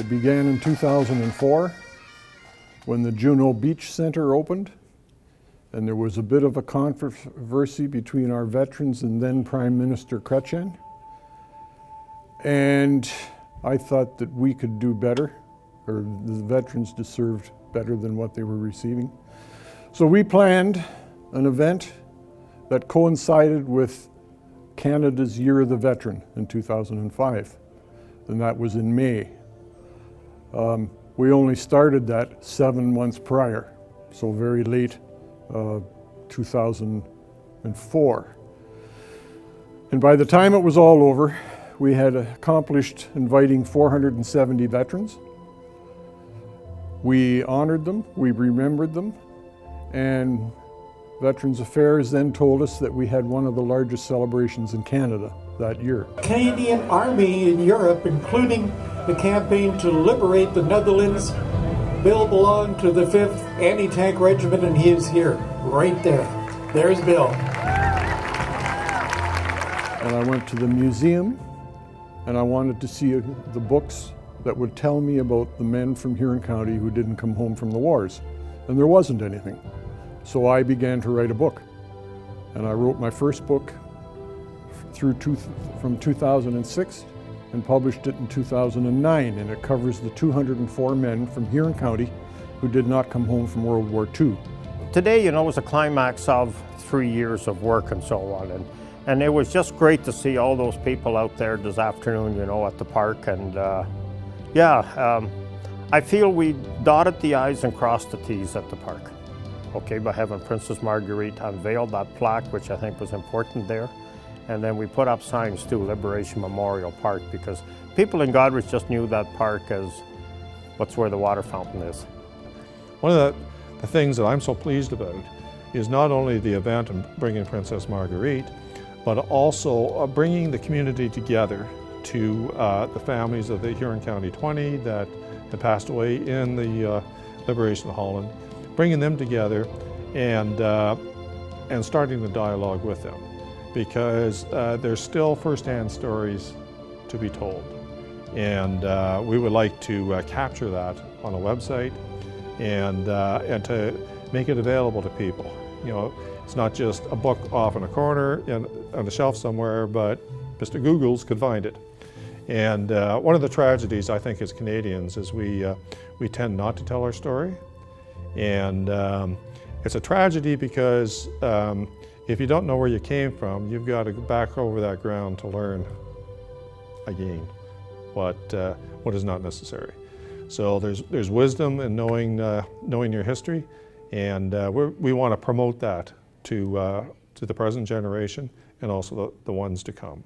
began in 2004 when the Juneau Beach Center opened, and there was a bit of a controversy between our veterans and then Prime Minister Chrétien. And I thought that we could do better, or the veterans deserved better than what they were receiving. So we planned an event that coincided with Canada's Year of the Veteran in 2005, and that was in May. We only started that 7 months prior, so very late 2004. And by the time it was all over, we had accomplished inviting 470 veterans. We honored them, we remembered them, and Veterans Affairs then told us that we had one of the largest celebrations in Canada that year. Canadian Army in Europe, including the campaign to liberate the Netherlands. Bill belonged to the 5th Anti-Tank Regiment, and he is here, right there. There's Bill. And I went to the museum, and I wanted to see the books that would tell me about the men from Huron County who didn't come home from the wars. And there wasn't anything. So I began to write a book. And I wrote my first book from 2006 and published it in 2009. And it covers the 204 men from Huron County who did not come home from World War II. Today, you know, was a climax of 3 years of work and so on. And it was just great to see all those people out there this afternoon, you know, at the park. And I feel we dotted the I's and crossed the T's at the park. Okay, by having Princess Margriet unveil that plaque, which I think was important there. And then we put up signs too, Liberation Memorial Park, because people in Goderich just knew that park as what's where the water fountain is. One of the things that I'm so pleased about is not only the event and bringing Princess Margriet, but also bringing the community together to the families of the Huron County 20 that had passed away in the liberation of Holland, bringing them together and starting the dialogue with them, because there's still firsthand stories to be told. And we would like to capture that on a website and to make it available to people. You know, it's not just a book off in a corner on a shelf somewhere, but Mr. Googles could find it. And one of the tragedies, I think, as Canadians is we tend not to tell our story. And it's a tragedy because if you don't know where you came from, you've got to go back over that ground to learn again what is not necessary. So there's wisdom in knowing your history, and we want to promote that to the present generation and also the ones to come.